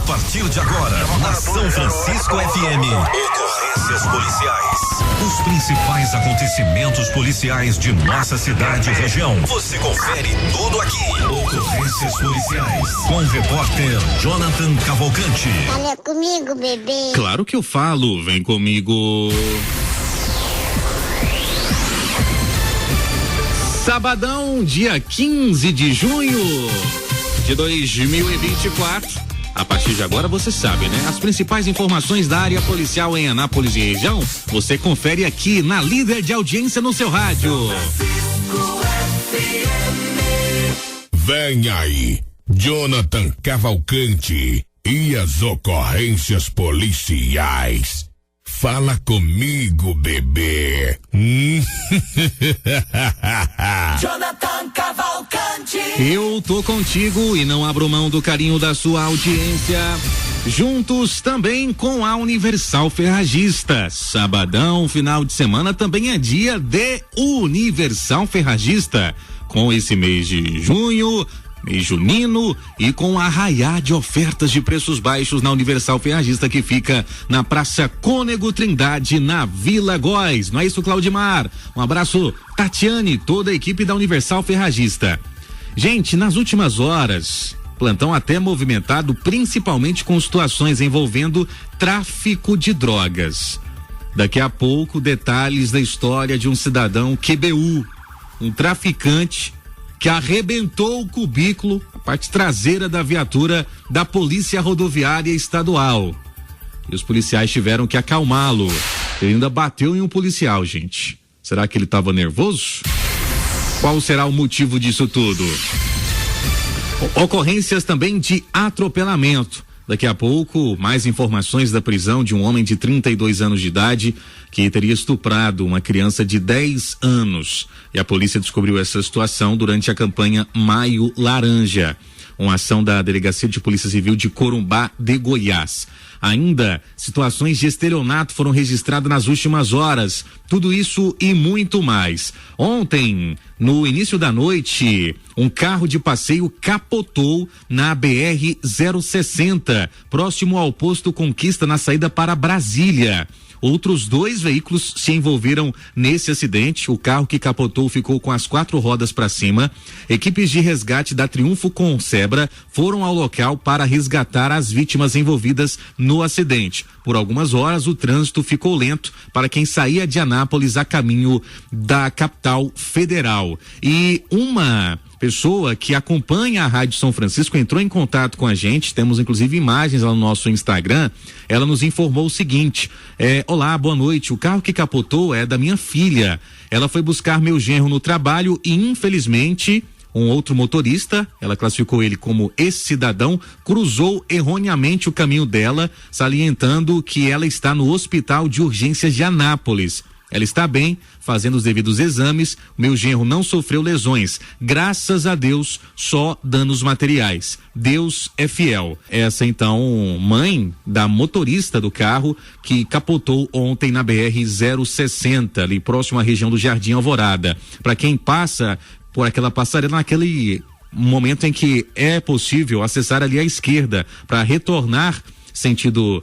partir de agora, na São Francisco FM, ocorrências policiais. Os principais acontecimentos policiais de nossa cidade e região. Você confere tudo aqui. Ocorrências policiais. Com o repórter Jonathan Cavalcante. Fala comigo, bebê. Claro que eu falo, vem comigo. Sabadão, dia 15 de junho de 2024. A partir de agora você sabe, né? As principais informações da área policial em Anápolis e região, você confere aqui na líder de audiência no seu rádio. Vem aí, Jonathan Cavalcante e as ocorrências policiais. Fala comigo, bebê. Jonathan Cavalcante. Eu tô contigo e não abro mão do carinho da sua audiência. Juntos também com a Universal Ferragista. Sabadão, final de semana, também é dia de Universal Ferragista. Com esse mês de junho, mês junino, e com arraiá de ofertas de preços baixos na Universal Ferragista, que fica na Praça Cônego Trindade, na Vila Góes. Não é isso, Claudimar? Um abraço, Tatiane e toda a equipe da Universal Ferragista. Gente, nas últimas horas, plantão até movimentado, principalmente com situações envolvendo tráfico de drogas. Daqui a pouco, detalhes da história de um cidadão QBU, um traficante que arrebentou o cubículo, a parte traseira da viatura da Polícia Rodoviária Estadual. E os policiais tiveram que acalmá-lo. Ele ainda bateu em um policial, gente. Será que ele estava nervoso? Qual será o motivo disso tudo? Ocorrências também de atropelamento. Daqui a pouco, mais informações da prisão de um homem de 32 anos de idade que teria estuprado uma criança de 10 anos. E a polícia descobriu essa situação durante a campanha Maio Laranja, uma ação da Delegacia de Polícia Civil de Corumbá de Goiás. Ainda, situações de estelionato foram registradas nas últimas horas. Tudo isso e muito mais. Ontem, no início da noite, um carro de passeio capotou na BR-060, próximo ao posto Conquista, na saída para Brasília. Outros 2 veículos se envolveram nesse acidente. O carro que capotou ficou com as 4 rodas para cima. Equipes de resgate da Triunfo com Sebra foram ao local para resgatar as vítimas envolvidas no acidente. Por algumas horas, o trânsito ficou lento para quem saía de Anápolis a caminho da capital federal. E uma pessoa que acompanha a Rádio São Francisco entrou em contato com a gente, temos inclusive imagens lá no nosso Instagram. Ela nos informou o seguinte: olá, boa noite, o carro que capotou é da minha filha. Ela foi buscar meu genro no trabalho e, infelizmente, um outro motorista, ela classificou ele como esse cidadão, cruzou erroneamente o caminho dela, salientando que ela está no Hospital de Urgências de Anápolis. Ela está bem, fazendo os devidos exames. Meu genro não sofreu lesões. Graças a Deus, só danos materiais. Deus é fiel. Essa, então, mãe da motorista do carro que capotou ontem na BR-060, ali próximo à região do Jardim Alvorada. Para quem passa por aquela passarela, naquele momento em que é possível acessar ali à esquerda para retornar sentido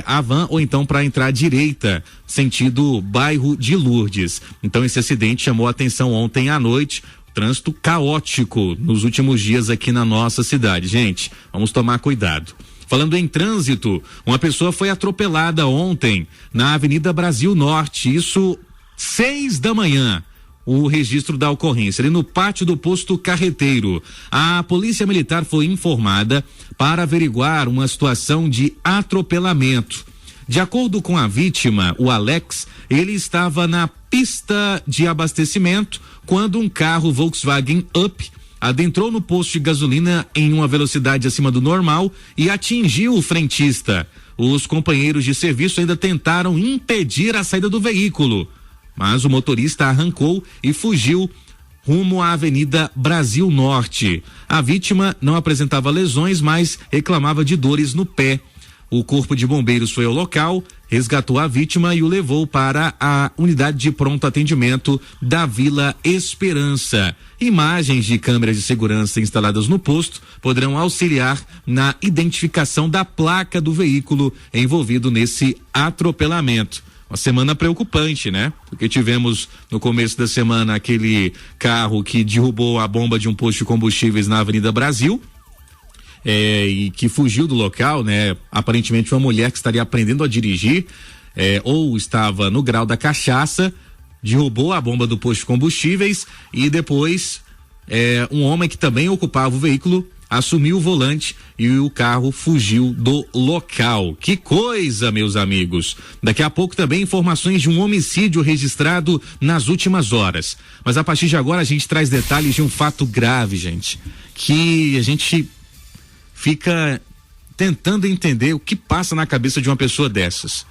Avan, ou então para entrar à direita, sentido bairro de Lourdes. Então esse acidente chamou a atenção ontem à noite. Trânsito caótico nos últimos dias aqui na nossa cidade. Gente, vamos tomar cuidado. Falando em trânsito, uma pessoa foi atropelada ontem na Avenida Brasil Norte, isso 6 da manhã. O registro da ocorrência, ali no pátio do posto Carreteiro. A Polícia Militar foi informada para averiguar uma situação de atropelamento. De acordo com a vítima, o Alex, ele estava na pista de abastecimento quando um carro Volkswagen Up adentrou no posto de gasolina em uma velocidade acima do normal e atingiu o frentista. Os companheiros de serviço ainda tentaram impedir a saída do veículo, mas o motorista arrancou e fugiu rumo à Avenida Brasil Norte. A vítima não apresentava lesões, mas reclamava de dores no pé. O Corpo de Bombeiros foi ao local, resgatou a vítima e o levou para a unidade de pronto atendimento da Vila Esperança. Imagens de câmeras de segurança instaladas no posto poderão auxiliar na identificação da placa do veículo envolvido nesse atropelamento. Uma semana preocupante, né? Porque tivemos no começo da semana aquele carro que derrubou a bomba de um posto de combustíveis na Avenida Brasil. E que fugiu do local, né? Aparentemente uma mulher que estaria aprendendo a dirigir, ou estava no grau da cachaça, derrubou a bomba do posto de combustíveis e depois um homem que também ocupava o veículo assumiu o volante e o carro fugiu do local. Que coisa, meus amigos! Daqui a pouco também informações de um homicídio registrado nas últimas horas. Mas a partir de agora a gente traz detalhes de um fato grave, gente, que a gente fica tentando entender o que passa na cabeça de uma pessoa dessas.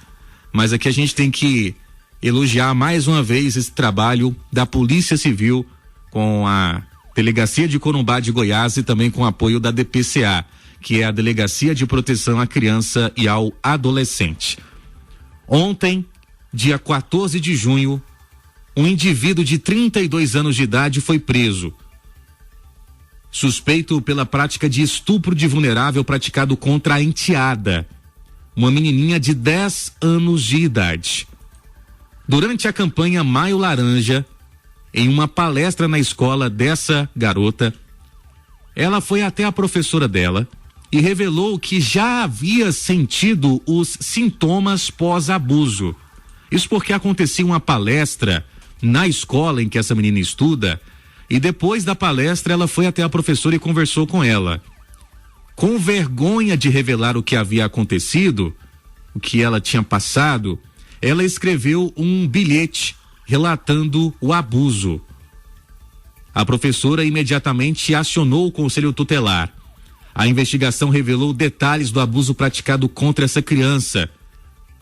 Mas aqui a gente tem que elogiar mais uma vez esse trabalho da Polícia Civil com a Delegacia de Corumbá de Goiás e também com o apoio da DPCA, que é a Delegacia de Proteção à Criança e ao Adolescente. Ontem, dia 14 de junho, um indivíduo de 32 anos de idade foi preso, suspeito pela prática de estupro de vulnerável praticado contra a enteada, uma menininha de 10 anos de idade. Durante a campanha Maio Laranja, em uma palestra na escola dessa garota, ela foi até a professora dela e revelou que já havia sentido os sintomas pós-abuso. Isso porque acontecia uma palestra na escola em que essa menina estuda. E depois da palestra ela foi até a professora e conversou com ela. Com vergonha de revelar o que havia acontecido, o que ela tinha passado, ela escreveu um bilhete relatando o abuso. A professora imediatamente acionou o conselho tutelar. A investigação revelou detalhes do abuso praticado contra essa criança.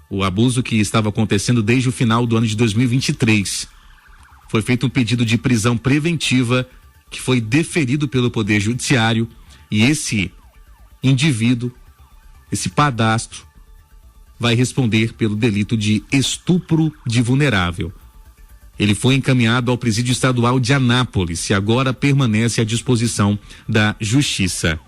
O abuso que estava acontecendo desde o final do ano de 2023. Foi feito um pedido de prisão preventiva que foi deferido pelo Poder Judiciário e esse indivíduo, esse padastro, vai responder pelo delito de estupro de vulnerável. Ele foi encaminhado ao Presídio Estadual de Anápolis e agora permanece à disposição da Justiça.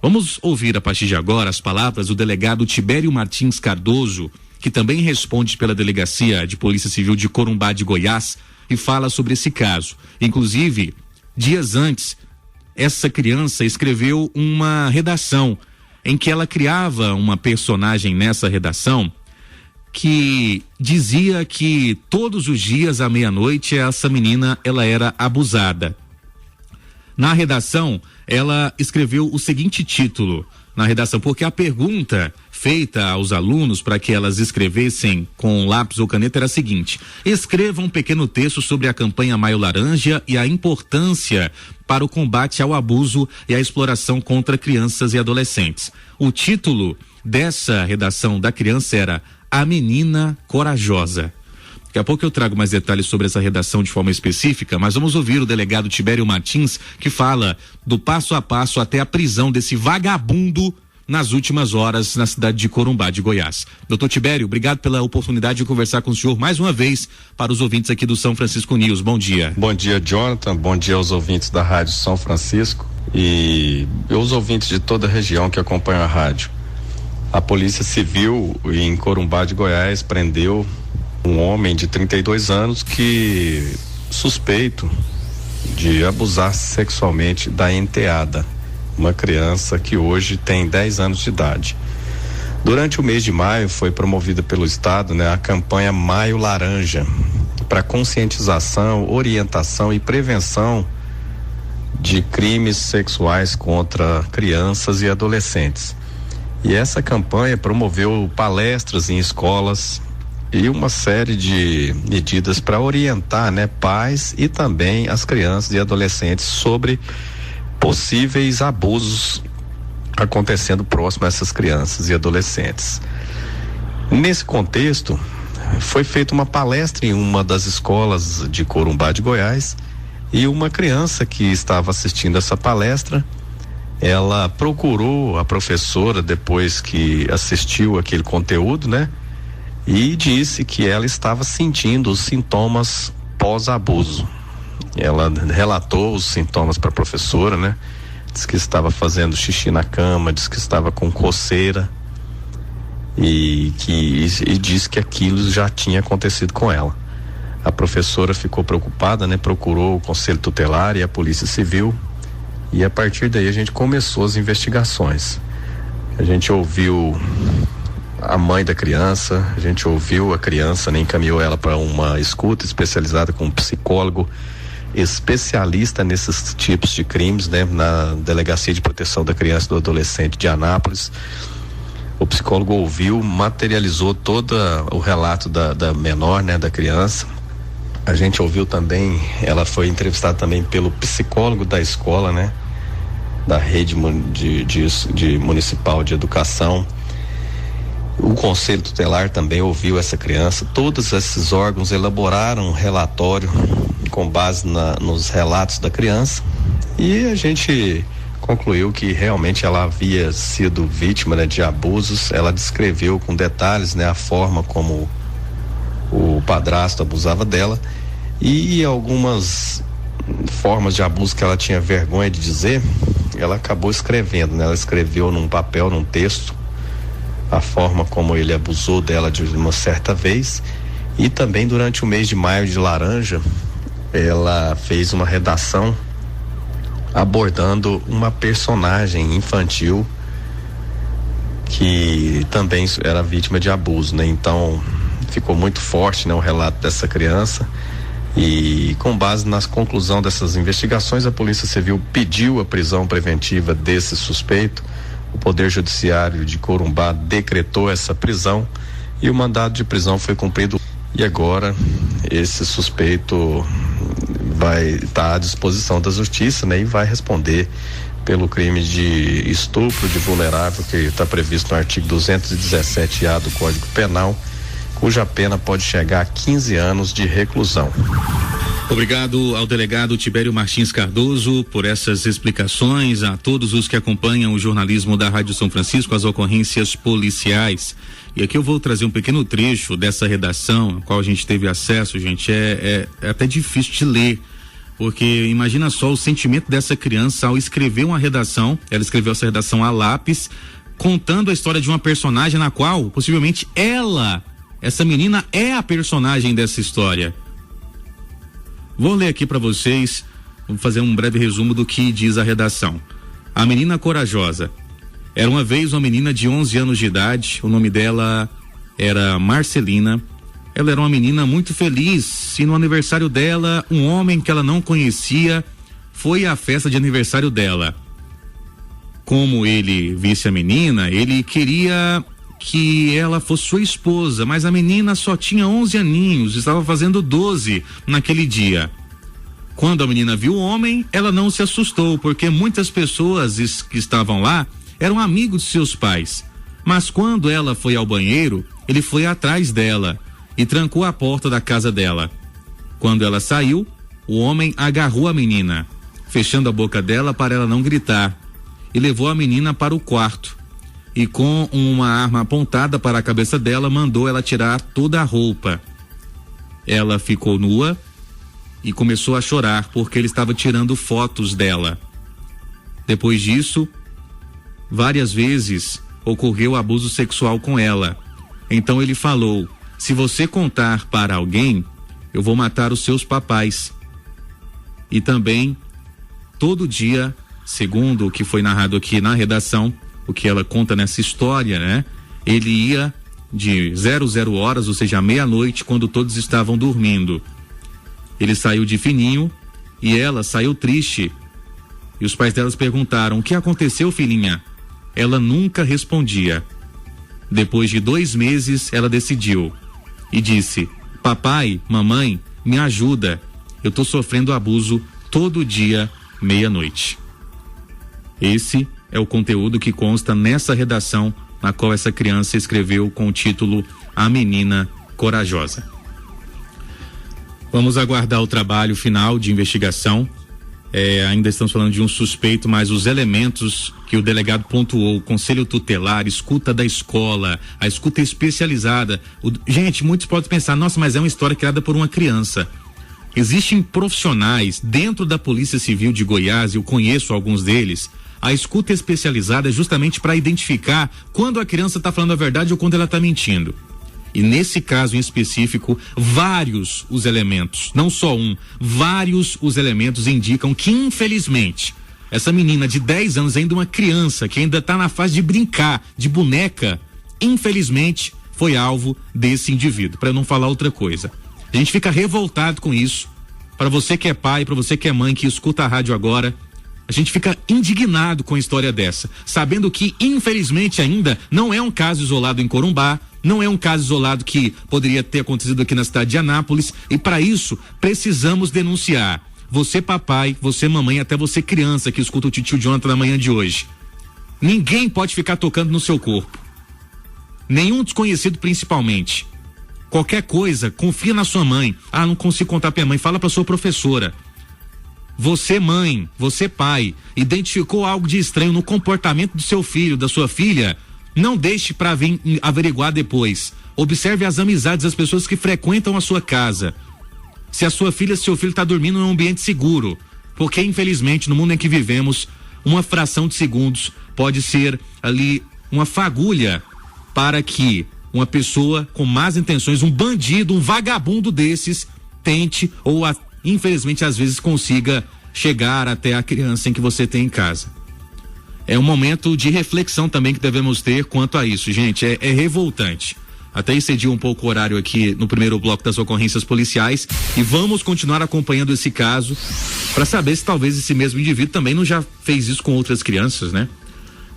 Vamos ouvir a partir de agora as palavras do delegado Tibério Martins Cardoso, que também responde pela Delegacia de Polícia Civil de Corumbá de Goiás, e fala sobre esse caso. Inclusive, dias antes, essa criança escreveu uma redação em que ela criava uma personagem nessa redação que dizia que todos os dias à meia-noite essa menina ela era abusada. Na redação, ela escreveu o seguinte título na redação, porque a pergunta feita aos alunos para que elas escrevessem com lápis ou caneta era a seguinte: escreva um pequeno texto sobre a campanha Maio Laranja e a importância para o combate ao abuso e à exploração contra crianças e adolescentes. O título dessa redação da criança era A Menina Corajosa. Daqui a pouco eu trago mais detalhes sobre essa redação de forma específica, mas vamos ouvir o delegado Tibério Martins, que fala do passo a passo até a prisão desse vagabundo nas últimas horas na cidade de Corumbá de Goiás. Doutor Tibério, obrigado pela oportunidade de conversar com o senhor mais uma vez para os ouvintes aqui do São Francisco News. Bom dia. Bom dia, Jonathan. Bom dia aos ouvintes da Rádio São Francisco e aos ouvintes de toda a região que acompanham a rádio. A Polícia Civil em Corumbá de Goiás prendeu um homem de 32 anos que suspeito de abusar sexualmente da enteada, uma criança que hoje tem 10 anos de idade. Durante o mês de maio foi promovida pelo Estado, a campanha Maio Laranja, para conscientização, orientação e prevenção de crimes sexuais contra crianças e adolescentes. E essa campanha promoveu palestras em escolas e uma série de medidas para orientar, pais e também as crianças e adolescentes sobre possíveis abusos acontecendo próximo a essas crianças e adolescentes. Nesse contexto, foi feita uma palestra em uma das escolas de Corumbá de Goiás e uma criança que estava assistindo essa palestra ela procurou a professora depois que assistiu aquele conteúdo, né? E disse que ela estava sentindo os sintomas pós-abuso. Ela relatou os sintomas para a professora, né? Disse que estava fazendo xixi na cama, disse que estava com coceira e disse que aquilo já tinha acontecido com ela. A professora ficou preocupada, né? Procurou o Conselho Tutelar e a Polícia Civil, e a partir daí a gente começou as investigações. A gente ouviu a mãe da criança, a gente ouviu a criança, né? Encaminhou ela para uma escuta especializada com um psicólogo especialista nesses tipos de crimes, né? Na Delegacia de Proteção da Criança e do Adolescente de Anápolis. O psicólogo ouviu, materializou todo o relato da menor, né? Da criança. A gente ouviu também, ela foi entrevistada também pelo psicólogo da escola, né? Da rede de municipal de educação. O Conselho Tutelar também ouviu essa criança. Todos esses órgãos elaboraram um relatório com base nos relatos da criança, e a gente concluiu que realmente ela havia sido vítima, né, de abusos. Ela descreveu com detalhes, né, a forma como o padrasto abusava dela e algumas formas de abuso que ela tinha vergonha de dizer, ela acabou escrevendo, né? Ela escreveu num papel, num texto, a forma como ele abusou dela de uma certa vez. E também durante o mês de maio de laranja, ela fez uma redação abordando uma personagem infantil que também era vítima de abuso, né? Então ficou muito forte, né, o relato dessa criança, e com base na conclusão dessas investigações, a Polícia Civil pediu a prisão preventiva desse suspeito. O Poder Judiciário de Corumbá decretou essa prisão e o mandado de prisão foi cumprido, e agora esse suspeito vai estar à disposição da justiça, né, e vai responder pelo crime de estupro de vulnerável, que está previsto no artigo 217-A do Código Penal, cuja pena pode chegar a 15 anos de reclusão. Obrigado ao delegado Tibério Martins Cardoso por essas explicações, a todos os que acompanham o jornalismo da Rádio São Francisco, as ocorrências policiais. E aqui eu vou trazer um pequeno trecho dessa redação, a qual a gente teve acesso, gente. É até difícil de ler, porque imagina só o sentimento dessa criança ao escrever uma redação. Ela escreveu essa redação a lápis, contando a história de uma personagem na qual possivelmente essa menina é a personagem dessa história. Vou ler aqui para vocês, vou fazer um breve resumo do que diz a redação. A menina corajosa. Era uma vez uma menina de 11 anos de idade, o nome dela era Marcelina. Ela era uma menina muito feliz e no aniversário dela, um homem que ela não conhecia foi à festa de aniversário dela. Como ele visse a menina, ele queria que ela fosse sua esposa, mas a menina só tinha 11 aninhos, estava fazendo 12 naquele dia. Quando a menina viu o homem, ela não se assustou, porque muitas pessoas que estavam lá eram amigos de seus pais. Mas quando ela foi ao banheiro, ele foi atrás dela e trancou a porta da casa dela. Quando ela saiu, o homem agarrou a menina, fechando a boca dela para ela não gritar, e levou a menina para o quarto. E com uma arma apontada para a cabeça dela, mandou ela tirar toda a roupa. Ela ficou nua e começou a chorar porque ele estava tirando fotos dela. Depois disso, várias vezes ocorreu abuso sexual com ela. Então ele falou: se você contar para alguém, eu vou matar os seus papais. E também, todo dia, segundo o que foi narrado aqui na redação, o que ela conta nessa história, né? Ele ia de 00 horas, ou seja, meia-noite, quando todos estavam dormindo. Ele saiu de fininho e ela saiu triste. E os pais delas perguntaram: o que aconteceu, filhinha? Ela nunca respondia. Depois de 2 meses, ela decidiu e disse: papai, mamãe, me ajuda. Eu tô sofrendo abuso todo dia, meia-noite. Esse é o conteúdo que consta nessa redação, na qual essa criança escreveu com o título A Menina Corajosa. Vamos aguardar o trabalho final de investigação Ainda estamos falando de um suspeito, mas os elementos que o delegado pontuou, o conselho tutelar, escuta da escola, a escuta especializada. Gente, muitos podem pensar, nossa, mas é uma história criada por uma criança. Existem profissionais dentro da Polícia Civil de Goiás, eu conheço alguns deles. A escuta especializada é justamente para identificar quando a criança está falando a verdade ou quando ela está mentindo. E nesse caso em específico, vários os elementos, não só um, vários os elementos indicam que, infelizmente, essa menina de 10 anos, ainda uma criança, que ainda está na fase de brincar, de boneca, infelizmente foi alvo desse indivíduo, para não falar outra coisa. A gente fica revoltado com isso. Para você que é pai, para você que é mãe, que escuta a rádio agora, a gente fica indignado com a história dessa, sabendo que, infelizmente, ainda não é um caso isolado em Corumbá, não é um caso isolado que poderia ter acontecido aqui na cidade de Anápolis, e para isso precisamos denunciar. Você papai, você mamãe, até você criança que escuta o titio Jonathan na manhã de hoje. Ninguém pode ficar tocando no seu corpo. Nenhum desconhecido principalmente. Qualquer coisa, confia na sua mãe. Ah, não consigo contar pra minha mãe, fala pra sua professora. Você mãe, você pai, identificou algo de estranho no comportamento do seu filho, da sua filha, não deixe para vir averiguar depois. Observe as amizades das pessoas que frequentam a sua casa. Se a sua filha, seu filho está dormindo em um ambiente seguro, porque infelizmente no mundo em que vivemos, uma fração de segundos pode ser ali uma fagulha para que uma pessoa com más intenções, um bandido, um vagabundo desses, tente ou infelizmente às vezes consiga chegar até a criança em que você tem em casa. É um momento de reflexão também que devemos ter quanto a isso, gente, é revoltante. Até excedi um pouco o horário aqui no primeiro bloco das ocorrências policiais e vamos continuar acompanhando esse caso para saber se talvez esse mesmo indivíduo também não já fez isso com outras crianças, né?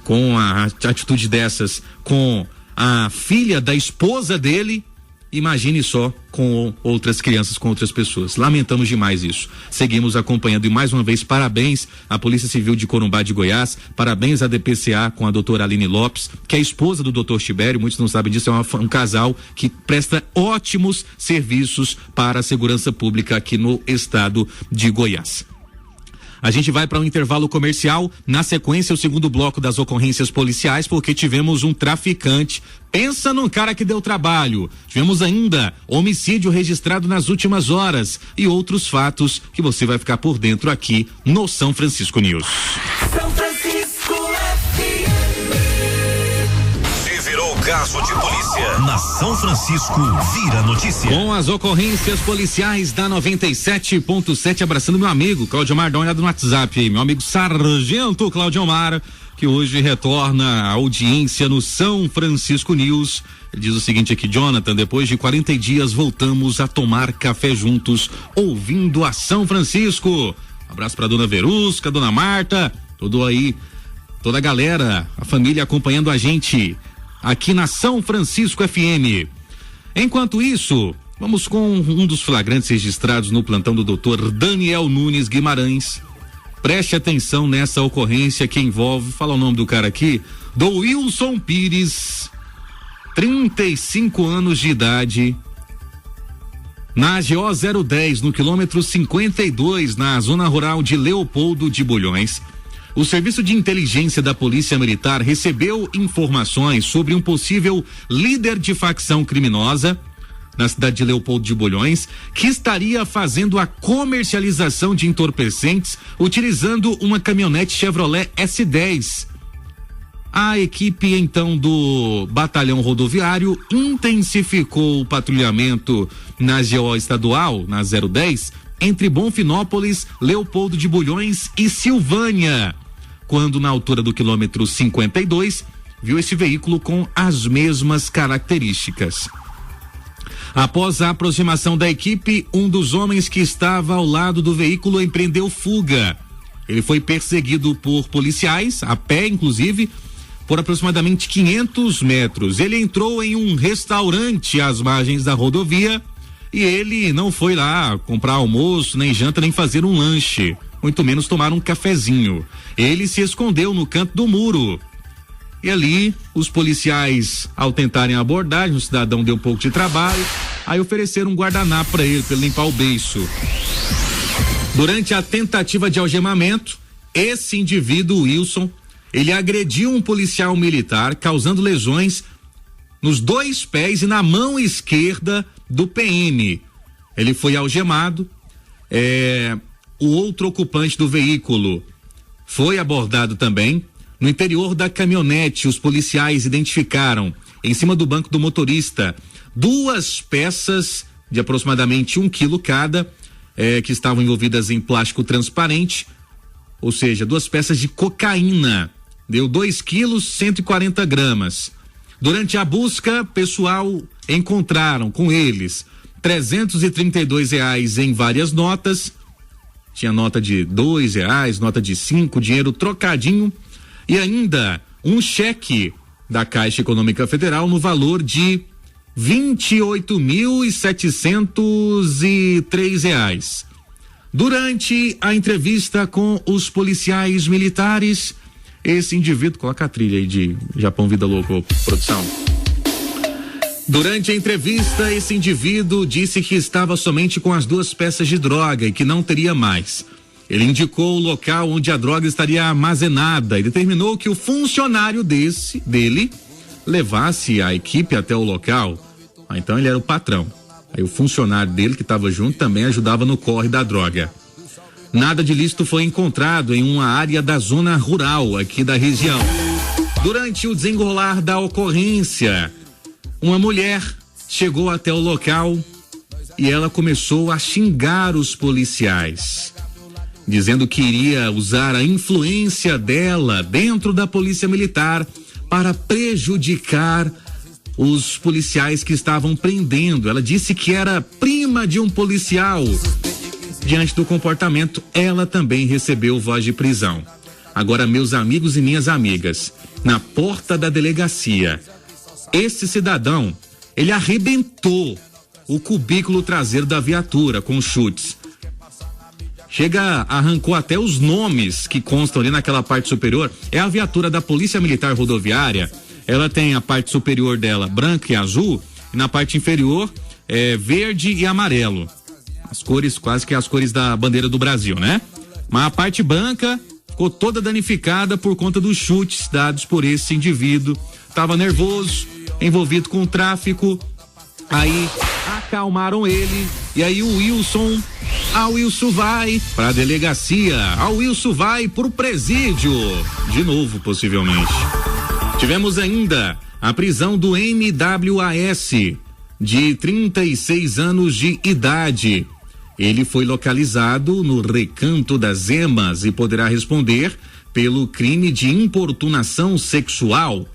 Com a atitude dessas, com a filha da esposa dele, imagine só com outras crianças, com outras pessoas. Lamentamos demais isso. Seguimos acompanhando e mais uma vez parabéns à Polícia Civil de Corumbá de Goiás, parabéns à DPCA com a doutora Aline Lopes, que é a esposa do doutor Tibério, muitos não sabem disso, é um casal que presta ótimos serviços para a segurança pública aqui no estado de Goiás. A gente vai para um intervalo comercial, na sequência o segundo bloco das ocorrências policiais, porque tivemos um traficante, pensa num cara que deu trabalho, tivemos ainda homicídio registrado nas últimas horas e outros fatos que você vai ficar por dentro aqui no São Francisco News. São Francisco Caso de polícia na São Francisco vira notícia. Com as ocorrências policiais da 97.7, abraçando meu amigo Claudio Mar, dá uma olhada no WhatsApp aí, meu amigo Sargento Claudio Mar, que hoje retorna à audiência no São Francisco News. Ele diz o seguinte aqui: Jonathan, depois de 40 dias voltamos a tomar café juntos, ouvindo a São Francisco. Abraço pra dona Verusca, dona Marta, tudo aí, toda a galera, a família acompanhando a gente aqui na São Francisco FM. Enquanto isso, vamos com um dos flagrantes registrados no plantão do Dr. Daniel Nunes Guimarães. Preste atenção nessa ocorrência que envolve, fala o nome do cara aqui, do Wilson Pires, 35 anos de idade, na GO 010, no quilômetro 52, na zona rural de Leopoldo de Bulhões. O Serviço de Inteligência da Polícia Militar recebeu informações sobre um possível líder de facção criminosa na cidade de Leopoldo de Bulhões, que estaria fazendo a comercialização de entorpecentes utilizando uma caminhonete Chevrolet S10. A equipe, então, do Batalhão Rodoviário intensificou o patrulhamento na GO estadual, na 010, entre Bonfinópolis, Leopoldo de Bulhões e Silvânia, quando na altura do quilômetro 52 viu esse veículo com as mesmas características. Após a aproximação da equipe, um dos homens que estava ao lado do veículo empreendeu fuga. Ele foi perseguido por policiais, a pé inclusive, por aproximadamente 500 metros. Ele entrou em um restaurante às margens da rodovia e ele não foi lá comprar almoço, nem janta, nem fazer um lanche, muito menos tomar um cafezinho. Ele se escondeu no canto do muro. E ali, os policiais, ao tentarem a abordagem, o cidadão deu um pouco de trabalho, aí ofereceram um guardanapo para ele limpar o beiço. Durante a tentativa de algemamento, esse indivíduo, Wilson, ele agrediu um policial militar, causando lesões nos 2 pés e na mão esquerda do PM. Ele foi algemado. O outro ocupante do veículo foi abordado também. No interior da caminhonete, os policiais identificaram, em cima do banco do motorista, 2 peças de aproximadamente 1 quilo cada, que estavam envolvidas em plástico transparente, ou seja, 2 peças de cocaína. Deu 2 quilos, 140 gramas. Durante a busca, pessoal encontraram com eles R$332 em várias notas. Tinha nota de R$2, nota de 5, dinheiro trocadinho e ainda um cheque da Caixa Econômica Federal no valor de R$28.703. Durante a entrevista com os policiais militares, esse indivíduo, coloca a trilha aí de Japão Vida Louco, produção. Durante a entrevista, esse indivíduo disse que estava somente com as 2 peças de droga e que não teria mais. Ele indicou o local onde a droga estaria armazenada e determinou que o funcionário dele levasse a equipe até o local. Então ele era o patrão. Aí o funcionário dele, que estava junto, também ajudava no corre da droga. Nada de ilícito foi encontrado em uma área da zona rural aqui da região. Durante o desenrolar da ocorrência, uma mulher chegou até o local e ela começou a xingar os policiais, dizendo que iria usar a influência dela dentro da polícia militar para prejudicar os policiais que estavam prendendo. Ela disse que era prima de um policial. Diante do comportamento, ela também recebeu voz de prisão. Agora, meus amigos e minhas amigas, na porta da delegacia, esse cidadão, ele arrebentou o cubículo traseiro da viatura com chutes. Arrancou até os nomes que constam ali naquela parte superior. É a viatura da Polícia Militar Rodoviária. Ela tem a parte superior dela branca e azul, e na parte inferior verde e amarelo. As cores, quase que as cores da bandeira do Brasil, né? Mas a parte branca ficou toda danificada por conta dos chutes dados por esse indivíduo. Tava nervoso, envolvido com o tráfico. Aí acalmaram ele e aí o Wilson vai pra delegacia, o Wilson vai pro presídio, de novo possivelmente. Tivemos ainda a prisão do MWAS, de 36 anos de idade. Ele foi localizado no Recanto das Emas e poderá responder pelo crime de importunação sexual.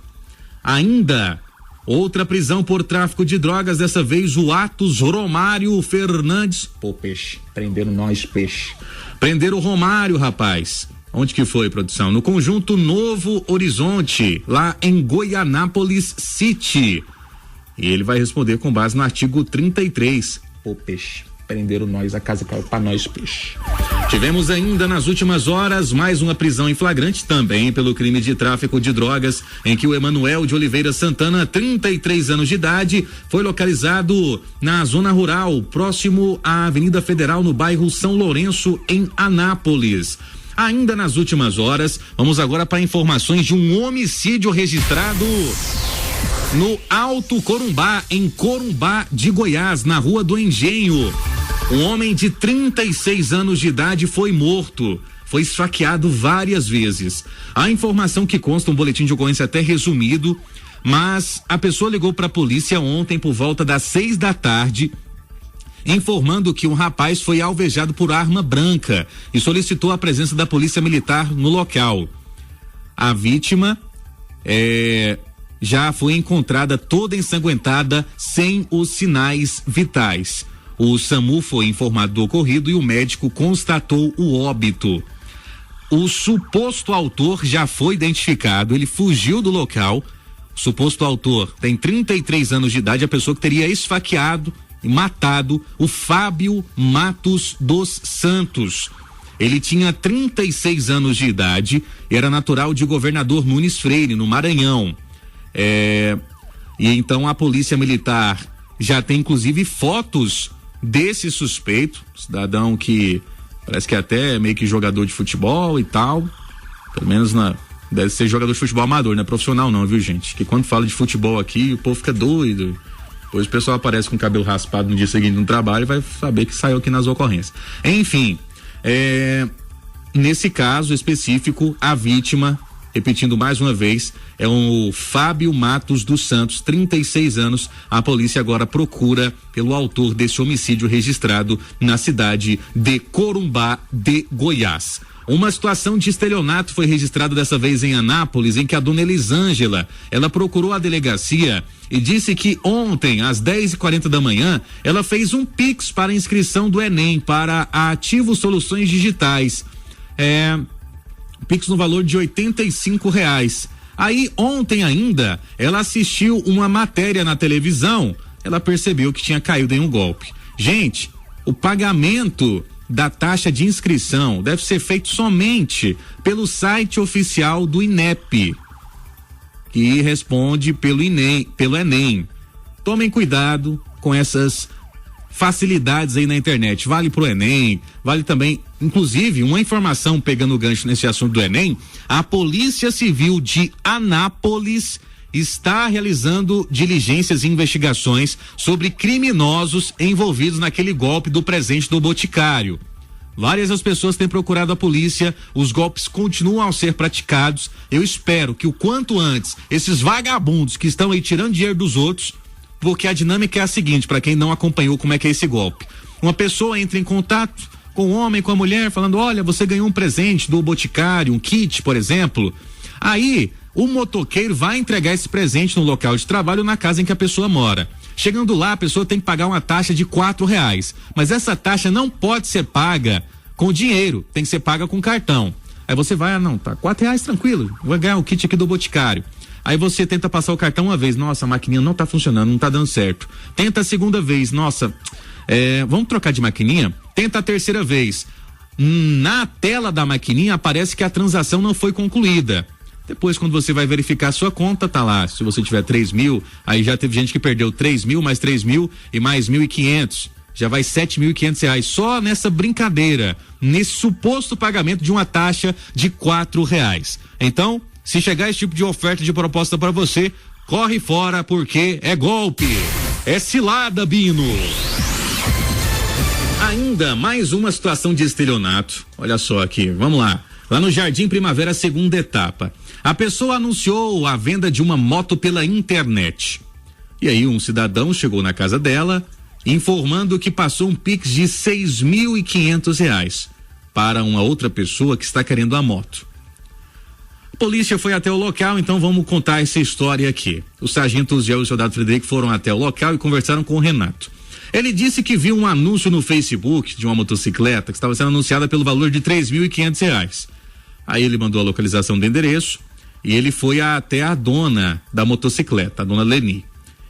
Ainda outra prisão por tráfico de drogas, dessa vez o Atos Romário Fernandes. Pô, peixe, prenderam nós, peixe. Prenderam o Romário, rapaz. Onde que foi, produção? No Conjunto Novo Horizonte, lá em Goianápolis City. E ele vai responder com base no artigo 33. Pô, peixe, prenderam nós, a casa caiu pra nós, peixe. Tivemos ainda nas últimas horas mais uma prisão em flagrante, também pelo crime de tráfico de drogas, em que o Emanuel de Oliveira Santana, 33 anos de idade, foi localizado na zona rural, próximo à Avenida Federal, no bairro São Lourenço, em Anápolis. Ainda nas últimas horas, vamos agora para informações de um homicídio registrado no Alto Corumbá, em Corumbá de Goiás, na Rua do Engenho. Um homem de 36 anos de idade foi morto, foi esfaqueado várias vezes. A informação que consta, um boletim de ocorrência até resumido, mas a pessoa ligou para a polícia ontem por volta das 6 da tarde, informando que um rapaz foi alvejado por arma branca e solicitou a presença da polícia militar no local. A vítima já foi encontrada toda ensanguentada, sem os sinais vitais. O SAMU foi informado do ocorrido e o médico constatou o óbito. O suposto autor já foi identificado, ele fugiu do local. O suposto autor tem 33 anos de idade, a pessoa que teria esfaqueado e matado o Fábio Matos dos Santos. Ele tinha 36 anos de idade e era natural de Governador Nunes Freire, no Maranhão. E então a polícia militar já tem inclusive fotos desse suspeito, cidadão que Parece que até meio que jogador de futebol e tal. Pelo menos deve ser jogador de futebol amador, não é profissional não, viu, gente? Que quando fala de futebol aqui, o povo fica doido. Depois o pessoal aparece com o cabelo raspado no dia seguinte no trabalho e vai saber que saiu aqui nas ocorrências. Enfim, nesse caso específico, a vítima, repetindo mais uma vez, é o Fábio Matos dos Santos, 36 anos. A polícia agora procura pelo autor desse homicídio registrado na cidade de Corumbá de Goiás. Uma situação de estelionato foi registrada dessa vez em Anápolis, em que a dona Elisângela, ela procurou a delegacia e disse que ontem, às 10h40 da manhã, ela fez um Pix para a inscrição do Enem para a Ativo Soluções Digitais. Pix no valor de R$85. Aí ontem ainda ela assistiu uma matéria na televisão, ela percebeu que tinha caído em um golpe. Gente, o pagamento da taxa de inscrição deve ser feito somente pelo site oficial do INEP, que responde pelo Enem. Tomem cuidado com essas facilidades aí na internet. Vale pro Enem, vale também, inclusive, uma informação pegando o gancho nesse assunto do Enem: a Polícia Civil de Anápolis está realizando diligências e investigações sobre criminosos envolvidos naquele golpe do presente do Boticário. Várias das pessoas têm procurado a polícia, os golpes continuam a ser praticados. Eu espero que o quanto antes esses vagabundos que estão aí tirando dinheiro dos outros, porque a dinâmica é a seguinte, para quem não acompanhou como é que é esse golpe: uma pessoa entra em contato com o homem, com a mulher, falando: olha, você ganhou um presente do Boticário, um kit, por exemplo. Aí o motoqueiro vai entregar esse presente no local de trabalho, na casa em que a pessoa mora. Chegando lá, a pessoa tem que pagar uma taxa de R$4, mas essa taxa não pode ser paga com dinheiro, tem que ser paga com cartão. Aí você vai, não, tá, R$4, tranquilo, vou ganhar o kit aqui do Boticário. Aí você tenta passar o cartão uma vez, nossa, a maquininha não tá funcionando, não tá dando certo. Tenta a segunda vez, nossa, vamos trocar de maquininha? Tenta a terceira vez. Na tela da maquininha aparece que a transação não foi concluída. Depois, quando você vai verificar a sua conta, tá lá. Se você tiver 3.000, aí já teve gente que perdeu 3.000 mais 3.000 e mais 1.500. Já vai R$7.500 só nessa brincadeira, nesse suposto pagamento de uma taxa de R$4. Então, se chegar esse tipo de oferta, de proposta para você, corre fora, porque é golpe. É cilada, Bino. Ainda mais uma situação de estelionato. Olha só aqui, vamos lá. Lá no Jardim Primavera, segunda etapa. A pessoa anunciou a venda de uma moto pela internet. E aí um cidadão chegou na casa dela, informando que passou um Pix de R$6.500 para uma outra pessoa que está querendo a moto. A polícia foi até o local, então vamos contar essa história aqui. Os sargentos Gel e o soldado Frederico foram até o local e conversaram com o Renato. Ele disse que viu um anúncio no Facebook de uma motocicleta que estava sendo anunciada pelo valor de R$3.500. Aí ele mandou a localização do endereço e ele foi até a dona da motocicleta, a dona Leni.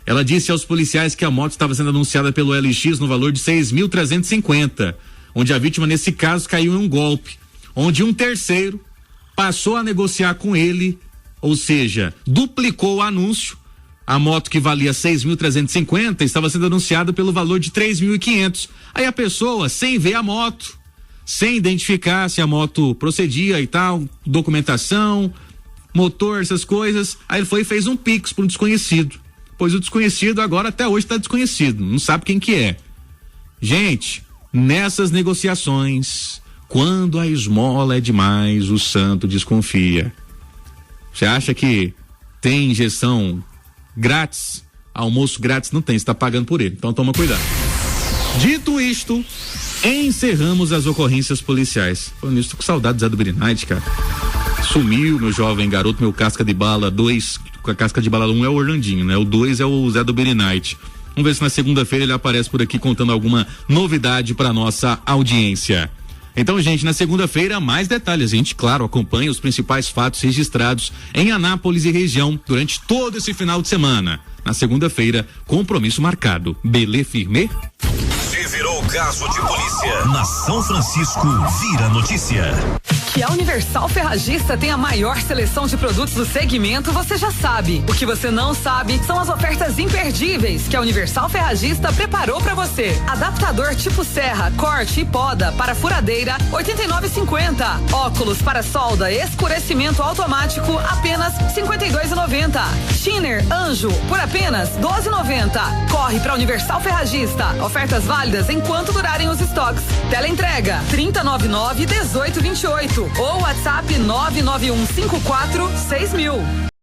Ela disse aos policiais que a moto estava sendo anunciada pelo LX no valor de R$6.350, onde a vítima, nesse caso, caiu em um golpe, onde um terceiro passou a negociar com ele, ou seja, duplicou o anúncio. A moto que valia R$6.350 estava sendo anunciada pelo valor de R$3.500. Aí a pessoa, sem ver a moto, sem identificar se a moto procedia e tal, documentação, motor, essas coisas, aí ele foi e fez um Pix para um desconhecido. Pois o desconhecido agora até hoje está desconhecido, não sabe quem que é. Gente, nessas negociações, quando a esmola é demais, o santo desconfia. Você acha que tem injeção grátis? Almoço grátis não tem, você está pagando por ele, então toma cuidado. Dito isto, encerramos as ocorrências policiais. Falando nisso, tô com saudade do Zé do Brinite, cara. Sumiu, meu jovem garoto, meu casca de bala 2, com a casca de bala 1 é o Orlandinho, né? O 2 é o Zé do Brinite. Vamos ver se na segunda-feira ele aparece por aqui contando alguma novidade para nossa audiência. Então, gente, na segunda-feira, mais detalhes. A gente, claro, acompanha os principais fatos registrados em Anápolis e região durante todo esse final de semana. Na segunda-feira, compromisso marcado. Belê firme? Se virou caso de polícia, na São Francisco, vira notícia. Que a Universal Ferragista tem a maior seleção de produtos do segmento, você já sabe. O que você não sabe são as ofertas imperdíveis que a Universal Ferragista preparou para você. Adaptador tipo serra, corte e poda para furadeira, R$ 89,50. Óculos para solda e escurecimento automático, apenas R$ 52,90. Shiner Anjo, por apenas R$ 12,90. Corre para Universal Ferragista. Ofertas válidas enquanto durarem os estoques. Teleentrega 3099-1828 ou WhatsApp 991546000.